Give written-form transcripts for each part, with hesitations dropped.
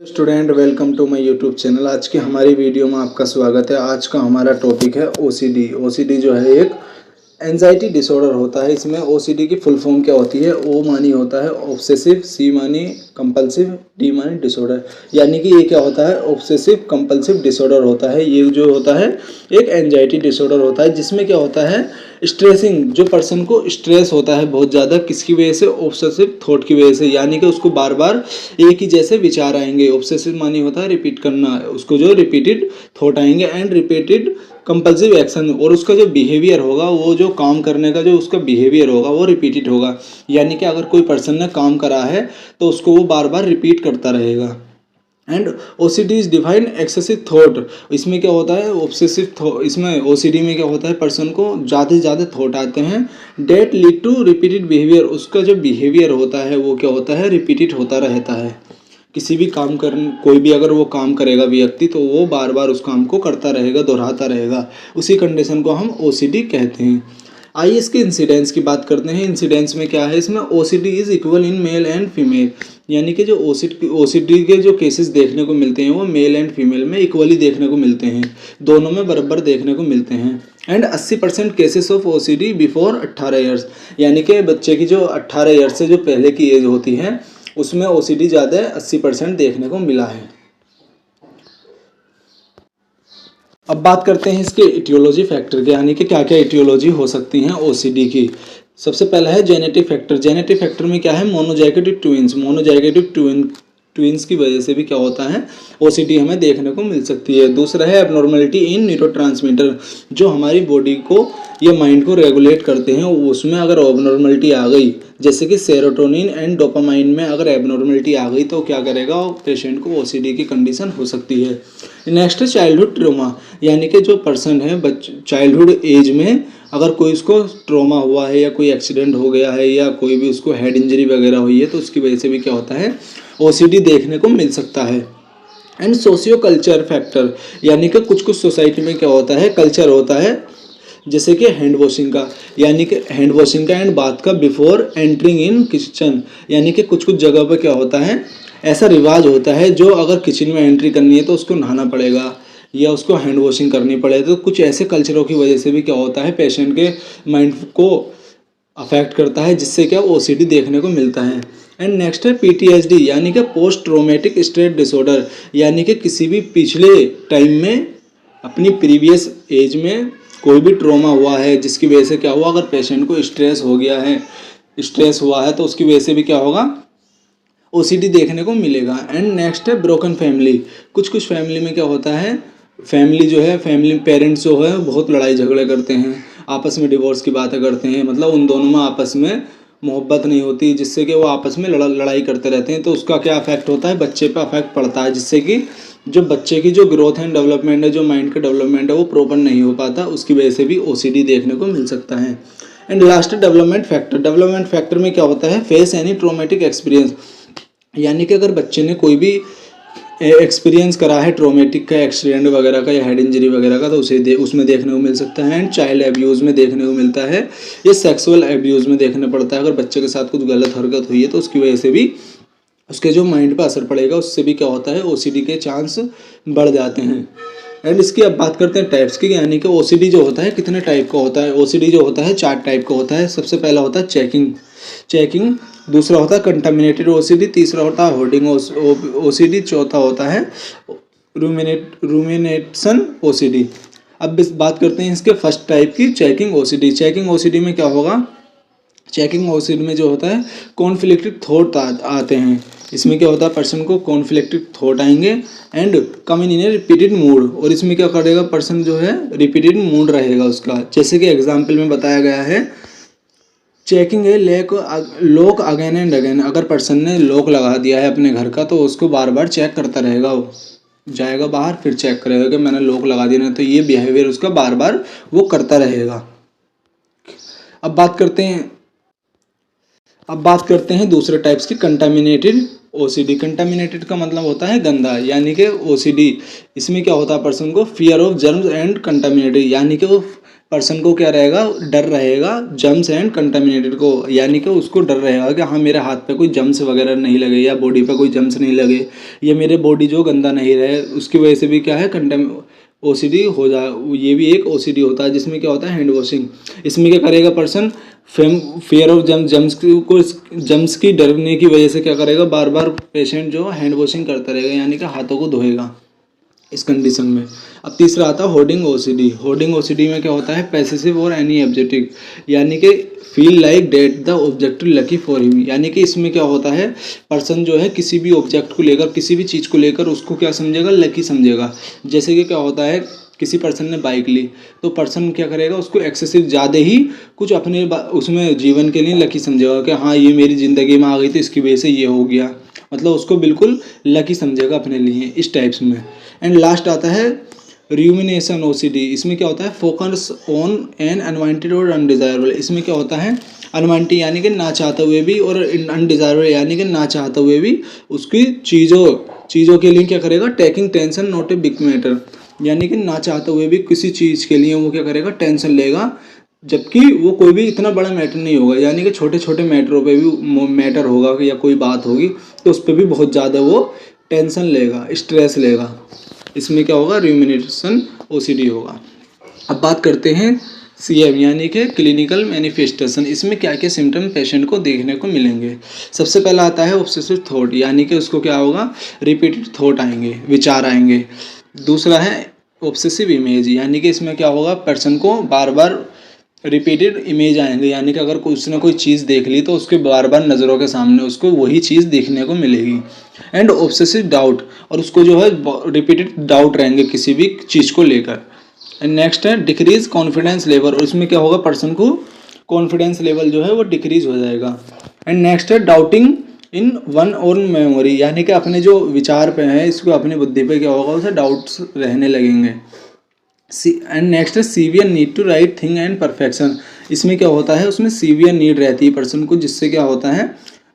Student, welcome to my YouTube channel. आज की हमारी वीडियो में आपका स्वागत है। आज का हमारा टॉपिक है ओसीडी। ओसीडी जो है एक एंजाइटी डिसऑर्डर होता है। इसमें ओसीडी की फुल फॉर्म क्या होती है? ओ मानी होता है ऑब्सेसिव, सी मानी कंपल्सिव, डी मानी डिसऑर्डर। यानी कि ये क्या होता है? ऑब्सेसिव कंपल्सिव डिसऑर्डर होता है। ये जो होता है एक एंजाइटी डिसऑर्डर होता है, जिसमें क्या होता है स्ट्रेसिंग, जो पर्सन को स्ट्रेस होता है बहुत ज़्यादा, किसकी वजह से? ऑब्सेसिव थॉट की वजह से। यानी कि उसको बार बार एक ही जैसे विचार आएंगे। ऑब्सेसिव मानी होता है रिपीट करना, उसको जो रिपीटेड थॉट आएंगे, एंड रिपीटेड कंपल्सिव एक्शन, और उसका जो बिहेवियर होगा, वो जो काम करने का जो उसका बिहेवियर होगा वो रिपीटेड होगा। यानी कि अगर कोई पर्सन ने काम करा है तो उसको वो बार बार रिपीट करता रहेगा। And OCD is defined excessive thought. इसमें क्या होता है? ऑब्सेसिव थॉट, इसमें ओसीडी में क्या होता है? पर्सन को ज़्यादा से ज़्यादा थॉट आते हैं that lead to repeated behaviour. उसका जो बिहेवियर होता है वो क्या होता है? रिपीटेड होता रहता है। किसी भी काम कर कोई भी अगर वो काम करेगा व्यक्ति, तो वो बार बार उस काम को करता रहेगा, दोहराता रहेगा। उसी कंडीशन को हम ओसीडी कहते हैं। आइए इसके इंसिडेंस की बात करते हैं। इंसिडेंस में क्या है? इसमें OCD is equal in male and female. यानी कि जो ओसीडी के जो केसेस देखने को मिलते हैं वो मेल एंड फीमेल में इक्वली देखने को मिलते हैं, दोनों में बराबर देखने को मिलते हैं। And 80% cases of OCD before 18 years. यानी कि बच्चे की जो 18 ईयर्स से जो पहले की एज होती है उसमें ओसीडी ज़्यादा 80% देखने को मिला है। अब बात करते हैं इसके इटियोलॉजी फैक्टर के, यानी कि क्या क्या इटियोलॉजी हो सकती हैं ओसीडी की। सबसे पहला है जेनेटिक फैक्टर। जेनेटिक फैक्टर में क्या है? Monozygotic twins. मोनोजाइगोटिक ट्विंस की वजह से भी क्या होता है? ओसीडी हमें देखने को मिल सकती है। दूसरा है एबनॉर्मलिटी इन न्यूरोट्रांसमीटर, जो हमारी बॉडी को या माइंड को रेगुलेट करते हैं, उसमें अगर एबनॉर्मलिटी आ गई, जैसे कि सेरोटोनिन एंड डोपामाइन में अगर एबनॉर्मलिटी आ गई तो क्या करेगा? पेशेंट को ओसीडी की कंडीशन हो सकती है। नेक्स्ट है चाइल्डहुड ट्रोमा। यानी कि जो पर्सन है चाइल्डहुड एज में अगर कोई उसको ट्रोमा हुआ है या कोई एक्सीडेंट हो गया है या कोई भी उसको हेड इंजरी वगैरह हुई है, तो उसकी वजह से भी क्या होता है? ओसीडी देखने को मिल सकता है। एंड सोशियो कल्चर फैक्टर, यानी कि कुछ कुछ सोसाइटी में क्या होता है? कल्चर होता है, जैसे कि हैंड वॉशिंग का, यानी कि हैंड वॉशिंग का एंड बाथ का बिफोर एंटरिंग इन किचन। यानी कि कुछ कुछ जगह पर क्या होता है? ऐसा रिवाज होता है जो अगर किचन में एंट्री करनी है तो उसको नहाना पड़ेगा या उसको हैंड वॉशिंग करनी पड़े। तो कुछ ऐसे कल्चरों की वजह से भी क्या होता है? पेशेंट के माइंड को अफेक्ट करता है, जिससे क्या ओसीडी देखने को मिलता है। एंड नेक्स्ट है पीटीएसडी, यानी कि पोस्ट ट्रॉमेटिक स्ट्रेस डिसऑर्डर। यानी कि किसी भी पिछले टाइम में, अपनी प्रीवियस एज में कोई भी ट्रॉमा हुआ है, जिसकी वजह से क्या हुआ? अगर पेशेंट को स्ट्रेस हो गया है, स्ट्रेस हुआ है, तो उसकी वजह से भी क्या होगा? ओसीडी देखने को मिलेगा। एंड नेक्स्ट है ब्रोकन फैमिली। कुछ कुछ फैमिली में क्या होता है? फैमिली जो है, फैमिली पेरेंट्स जो है बहुत लड़ाई झगड़े करते हैं, आपस में डिवोर्स की बातें करते हैं, मतलब उन दोनों में आपस में मोहब्बत नहीं होती, जिससे कि वो आपस में लड़ाई करते रहते हैं। तो उसका क्या अफेक्ट होता है? बच्चे पे अफेक्ट पड़ता है, जिससे कि जो बच्चे की जो ग्रोथ एंड डेवलपमेंट है, जो माइंड का डेवलपमेंट है, वो प्रॉपर नहीं हो पाता। उसकी वजह से भी ओसीडी देखने को मिल सकता है। And last development factor. Development factor में क्या होता है? Face any traumatic experience. यानी कि अगर बच्चे ने कोई भी एक्सपीरियंस करा है ट्रोमेटिक का, एक्सीडेंट वगैरह का या हेड इंजरी वगैरह का, तो उसे उसमें देखने को मिल सकता है। एंड चाइल्ड एब्यूज़ में देखने को मिलता है, ये सेक्सुअल एब्यूज़ में देखने पड़ता है। अगर बच्चे के साथ कुछ गलत हरकत हुई है तो उसकी वजह से भी उसके जो माइंड पर असर पड़ेगा, उससे भी क्या होता है? ओसीडी के चांस बढ़ जाते हैं। एंड इसकी अब बात करते हैं टाइप्स की, यानी कि ओसीडी जो होता है कितने टाइप का होता है? ओसीडी जो होता है 4 टाइप का होता है। सबसे पहला होता है चेकिंग, दूसरा होता है कंटामिनेटेड ओसीडी, तीसरा होता है होर्डिंग ओसीडी, चौथा होता है रूमिनेशन ओसीडी। अब बात करते हैं इसके फर्स्ट टाइप की, चेकिंग ओसीडी। चेकिंग ओसीडी में क्या होगा? चेकिंग ओसीडी में जो होता है कॉन्फ्लिक्टेड थॉट आते हैं। इसमें क्या होता है? पर्सन को कॉन्फ्लिक्टेड थॉट आएंगे and coming in A repeated mood. और इसमें क्या करेगा? पर्सन जो है रिपीटेड मूड रहेगा उसका। जैसे कि एग्जाम्पल में बताया गया है, चेकिंग है लॉक अगेन एंड अगेन। अगर पर्सन ने लॉक लगा दिया है अपने घर का, तो उसको बार बार चेक करता रहेगा। वो जाएगा बाहर, फिर चेक करेगा कि मैंने लॉक लगा दिया, तो ये बिहेवियर उसका बार बार वो करता रहेगा। अब बात करते हैं दूसरे टाइप्स की, कंटामिनेटेड ओसीडी। कंटामिनेटेड का मतलब होता है गंदा, यानी कि ओसीडी इसमें क्या होता है? पर्सन को fear of germs and contaminated, यानी कि वो पर्सन को क्या रहेगा, डर रहेगा जर्म्स एंड कंटामिनेटेड को, यानी कि उसको डर रहेगा कि हाँ मेरे हाथ पे कोई जर्म्स वगैरह नहीं लगे या बॉडी पे कोई जर्म्स नहीं लगे, या मेरे बॉडी जो गंदा नहीं रहे, उसकी वजह से भी क्या है ओसीडी हो जाए। ये भी एक ओसीडी होता है जिसमें क्या होता है हैंड वॉशिंग। इसमें क्या करेगा पर्सन, फियर ऑफ जम्स की डरने की वजह से क्या करेगा, बार बार पेशेंट जो हैंड वॉशिंग करता रहेगा, यानी कि हाथों को धोएगा इस कंडीशन में। अब तीसरा आता है होर्डिंग ओसीडी। होर्डिंग ओसीडी में क्या होता है, पैसिव और एनी ऑब्जेक्टिव, यानी कि feel like that the objective lucky for him, यानी कि इसमें क्या होता है पर्सन जो है किसी भी ऑब्जेक्ट को लेकर, किसी भी चीज़ को लेकर उसको क्या समझेगा, लकी समझेगा। जैसे कि क्या होता है किसी पर्सन ने बाइक ली तो पर्सन क्या करेगा, उसको एक्सेसिव ज़्यादा ही कुछ अपने उसमें जीवन के लिए लकी समझेगा कि हाँ ये मेरी ज़िंदगी में आ गई तो इसकी वजह से ये हो गया, मतलब उसको बिल्कुल लकी समझेगा अपने लिए, इस टाइप्स में। एंड लास्ट आता है रूमिनेशन ओसीडी। इसमें क्या होता है फोकस ऑन एन अनवांटेड और अनडिजायरेबल। इसमें क्या होता है अनवांटेड यानी कि ना चाहते हुए भी, और अनडिजायरेबल यानी कि ना चाहते हुए भी उसकी चीज़ों के लिए क्या करेगा, taking tension not a big matter, यानी कि ना चाहते हुए भी किसी चीज़ के लिए वो क्या करेगा, टेंशन लेगा, जबकि वो कोई भी इतना बड़ा मैटर नहीं होगा, यानी कि छोटे छोटे मैटरों पे भी मैटर होगा या कोई बात होगी तो उस पर भी बहुत ज़्यादा वो टेंशन लेगा, स्ट्रेस लेगा। इसमें क्या होगा, रूमिनेशन ओसीडी होगा। अब बात करते हैं सीएम यानी कि क्लिनिकल मैनिफेस्टेशन। इसमें क्या क्या सिम्टम पेशेंट को देखने को मिलेंगे। सबसे पहला आता है ऑब्सेसिव थॉट, यानी कि उसको क्या होगा, रिपीटेड थॉट आएंगे, विचार आएंगे। दूसरा है ऑब्सेसिव इमेज, यानी कि इसमें क्या होगा पर्सन को बार बार रिपीटेड इमेज आएंगे, यानी कि अगर उसने कोई चीज़ देख ली तो उसके बार बार नज़रों के सामने उसको वही चीज़ देखने को मिलेगी। एंड ऑब्सेसिव डाउट, और उसको जो है रिपीटेड डाउट रहेंगे किसी भी चीज़ को लेकर। एंड नेक्स्ट है डिक्रीज कॉन्फिडेंस लेवल, और इसमें क्या होगा पर्सन को कॉन्फिडेंस लेवल जो है वो डिक्रीज हो जाएगा। एंड नेक्स्ट है doubting in one own memory, यानी कि अपने जो विचार पे है, इसको अपनी बुद्धि पे क्या होगा, उसे डाउट्स रहने लगेंगे। एंड नेक्स्ट है severe need to right thing and perfection. इसमें क्या होता है, उसमें सीवियर नीड रहती है पर्सन को, जिससे क्या होता है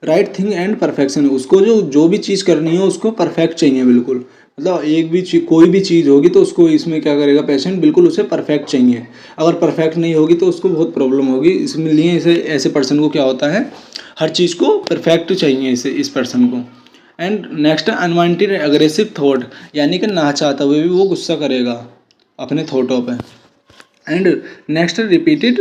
राइट थिंग एंड परफेक्शन, उसको जो भी चीज़ करनी है उसको परफेक्ट चाहिए बिल्कुल, मतलब एक भी चीज़ कोई भी चीज़ होगी तो उसको इसमें क्या करेगा पेशेंट, बिल्कुल उसे परफेक्ट चाहिए। अगर परफेक्ट नहीं होगी तो उसको बहुत प्रॉब्लम होगी। इसमें लिए ऐसे पर्सन को क्या होता है, हर चीज़ को परफेक्ट चाहिए इस पर्सन को। And next unwanted aggressive thought, यानी कि ना चाहते हुए भी वो गुस्सा करेगा अपने थॉटों पे। And next repeated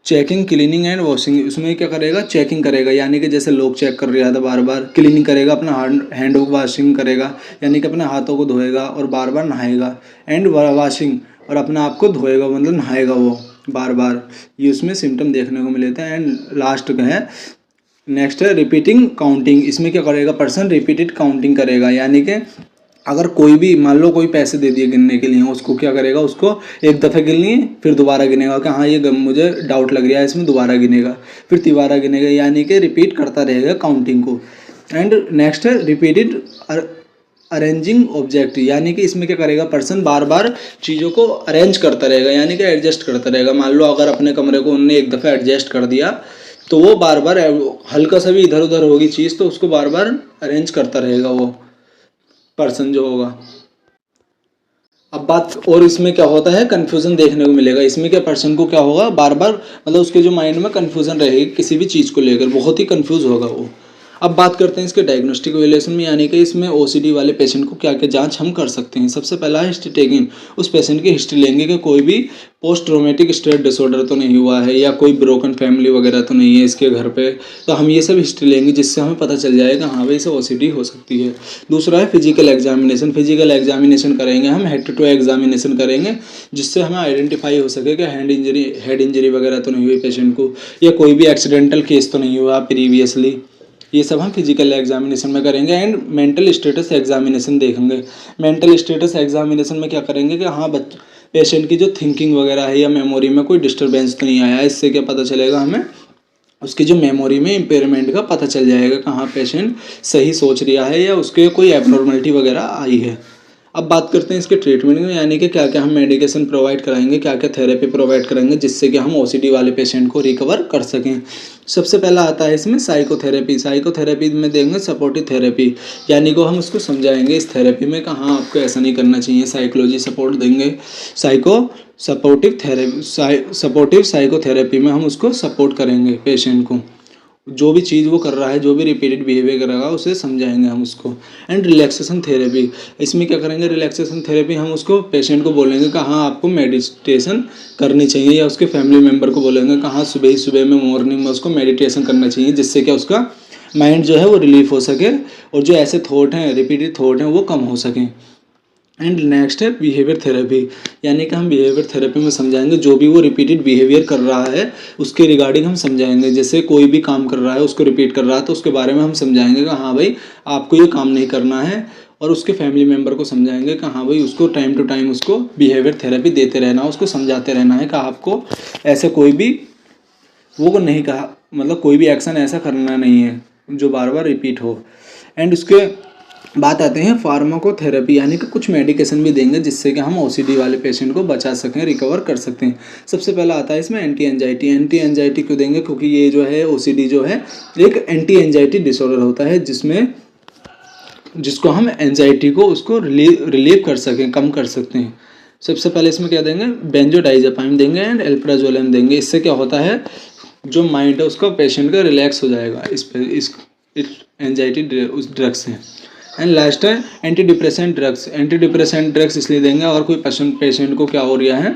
checking cleaning and washing, उसमें क्या करेगा, चेकिंग करेगा, यानी कि जैसे लोग चेक कर रहा था बार बार, क्लीनिंग करेगा अपना हैंड वॉशिंग करेगा, यानी कि अपने हाथों को धोएगा और बार बार नहाएगा। एंड वॉशिंग, और अपने आप को धोएगा मतलब नहाएगा वो बार बार, ये उसमें सिम्टम देखने को मिले थे। एंड लास्ट है नेक्स्ट है रिपीटिंग काउंटिंग। इसमें क्या करेगा पर्सन, रिपीटेड काउंटिंग करेगा, यानी कि अगर कोई भी मान लो कोई पैसे दे दिए गिनने के लिए, उसको क्या करेगा, उसको एक दफ़े गिननी फिर दोबारा गिनेगा कि हाँ ये मुझे डाउट लग रहा है इसमें, दोबारा गिनेगा फिर तिबारा गिनेगा, यानी कि रिपीट करता रहेगा काउंटिंग को। एंड नेक्स्ट है रिपीटेड अरेंजिंग ऑब्जेक्ट, यानी कि इसमें क्या करेगा पर्सन, बार बार चीज़ों को अरेंज करता रहेगा, यानी कि एडजस्ट करता रहेगा। मान लो अगर अपने कमरे को उनने एक दफ़ा एडजस्ट कर दिया तो वो बार बार हल्का सा भी इधर उधर होगी चीज़ तो उसको बार बार अरेंज करता रहेगा वो पर्सन जो होगा। अब बात और इसमें क्या होता है, कन्फ्यूज़न देखने को मिलेगा। इसमें क्या पर्सन को क्या होगा, बार बार मतलब उसके जो माइंड में कन्फ्यूज़न रहेगी किसी भी चीज़ को लेकर, बहुत ही कन्फ्यूज़ होगा वो। अब बात करते हैं इसके डायग्नोस्टिक वैल्यूएशन में, यानी कि इसमें ओसीडी वाले पेशेंट को क्या क्या जांच हम कर सकते हैं। सबसे पहला है हिस्ट्री टेकिंग, उस पेशेंट की हिस्ट्री लेंगे कि कोई भी पोस्ट ट्रॉमेटिक स्ट्रेस डिसऑर्डर तो नहीं हुआ है या कोई ब्रोकन फैमिली वगैरह तो नहीं है इसके घर पे, तो हम ये सब हिस्ट्री लेंगे जिससे हमें पता चल जाएगा हाँ भाई इसे ओसीडी हो सकती है। दूसरा है फिजिकल एग्जामिनेशन, फिजिकल एग्जामिनेशन करेंगे हम, हेड टू टू एग्जामिनेशन करेंगे जिससे हमें आइडेंटिफाई हो सके कि हेड इंजरी वगैरह तो नहीं हुई पेशेंट को, या कोई भी एक्सीडेंटल केस तो नहीं हुआ प्रीवियसली, ये सब हम फिजिकल एग्जामिनेशन में करेंगे। एंड मेंटल स्टेटस एग्जामिनेशन देखेंगे। मेंटल स्टेटस एग्जामिनेशन में क्या करेंगे कि हाँ पेशेंट की जो थिंकिंग वगैरह है या मेमोरी में कोई डिस्टर्बेंस तो नहीं आया, इससे क्या पता चलेगा हमें, उसकी जो मेमोरी में इम्पेयरमेंट का पता चल जाएगा कि हाँ पेशेंट सही सोच रहा है या उसके कोई एबनॉर्मलिटी वगैरह आई है। अब बात करते हैं इसके ट्रीटमेंट में, यानी कि क्या क्या हम मेडिकेशन प्रोवाइड कराएंगे, क्या क्या थेरेपी प्रोवाइड कराएंगे जिससे कि हम ओसीडी वाले पेशेंट को रिकवर कर सकें। सबसे पहला आता है इसमें साइकोथेरेपी। साइकोथेरेपी में देंगे सपोर्टिव थेरेपी, यानी कि हम उसको समझाएंगे इस थेरेपी में कहाँ आपको ऐसा नहीं करना चाहिए, साइकोलॉजी सपोर्ट देंगे। सपोर्टिव साइकोथेरेपी में हम उसको सपोर्ट करेंगे पेशेंट को, जो भी चीज़ वो कर रहा है, जो भी रिपीटेड बिहेवियर करेगा उसे समझाएंगे हम उसको। एंड रिलैक्सेशन थेरेपी, इसमें क्या करेंगे, रिलैक्सेशन थेरेपी हम उसको पेशेंट को बोलेंगे कहाँ आपको मेडिटेशन करनी चाहिए, या उसके फैमिली मेम्बर को बोलेंगे कहाँ सुबह में मॉर्निंग में उसको मेडिटेशन करना चाहिए, जिससे क्या उसका माइंड जो है वो रिलीफ हो सके और जो ऐसे थॉट हैं, रिपीटेड थॉट हैं, वो कम हो सकें। एंड नेक्स्ट है बिहेवियर थेरेपी, यानी कि हम बिहेवियर थेरेपी में समझाएंगे जो भी वो रिपीटेड बिहेवियर कर रहा है उसके रिगार्डिंग हम समझाएंगे। जैसे कोई भी काम कर रहा है उसको रिपीट कर रहा है तो उसके बारे में हम समझाएंगे कि हाँ भाई आपको ये काम नहीं करना है, और उसके फैमिली मेम्बर को समझाएंगे कि हाँ भाई उसको टाइम टू टाइम उसको बिहेवियर थेरेपी देते रहना, उसको समझाते रहना है कि आपको ऐसे कोई भी वो नहीं कहा, मतलब कोई भी एक्शन ऐसा करना नहीं है जो बार बार रिपीट हो। एंड उसके बात आते हैं फार्माकोथेरेपी, यानी कि कुछ मेडिकेशन भी देंगे जिससे कि हम ओसीडी वाले पेशेंट को बचा सकें, रिकवर कर सकते हैं। सबसे पहला आता है इसमें एंटी एंजाइटी। एंटी एंजाइटी क्यों देंगे, क्योंकि ये जो है ओसीडी जो है एक एंटी एंजाइटी डिसऑर्डर होता है जिसको हम एंजाइटी को उसको रिलीव कर सकें, कम कर सकते हैं। सबसे पहले इसमें क्या देंगे, बेंजोडाइजेपाइन देंगे एंड एल्प्राजोलम देंगे। इससे क्या होता है, जो माइंड है उसका पेशेंट का रिलैक्स हो जाएगा इस एंजाइटी उस ड्रग से। एंड लास्ट है anti depressant drugs. Anti depressant drugs इसलिए देंगे अगर कोई पेशेंट को क्या हो रहा है,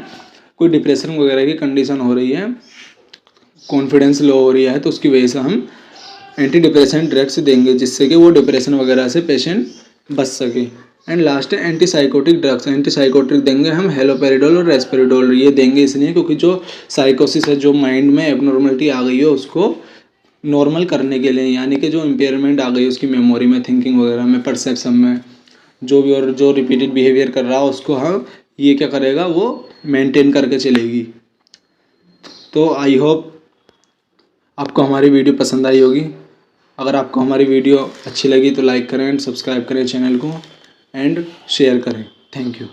कोई डिप्रेशन वगैरह की कंडीशन हो रही है, कॉन्फिडेंस लो हो रही है, तो उसकी वजह से हम एंटी डिप्रेसेंट ड्रग्स देंगे जिससे कि वो डिप्रेशन वगैरह से पेशेंट बच सके। एंड लास्ट है anti psychotic drugs. Anti psychotic देंगे हम हेलोपेरिडोल और रेस्पेरिडोल। ये देंगे इसलिए क्योंकि जो साइकोसिस है, जो माइंड में एबनॉर्मलिटी आ गई है उसको नॉर्मल करने के लिए, यानी कि जो इम्पेयरमेंट आ गई उसकी मेमोरी में, थिंकिंग वगैरह में, परसेप्शन में, जो भी और जो रिपीटेड बिहेवियर कर रहा है उसको हम ये क्या करेगा, वो मेंटेन करके चलेगी। तो आई होप आपको हमारी वीडियो पसंद आई होगी। अगर आपको हमारी वीडियो अच्छी लगी तो लाइक करें एंड सब्सक्राइब करें चैनल को एंड शेयर करें। Thank you.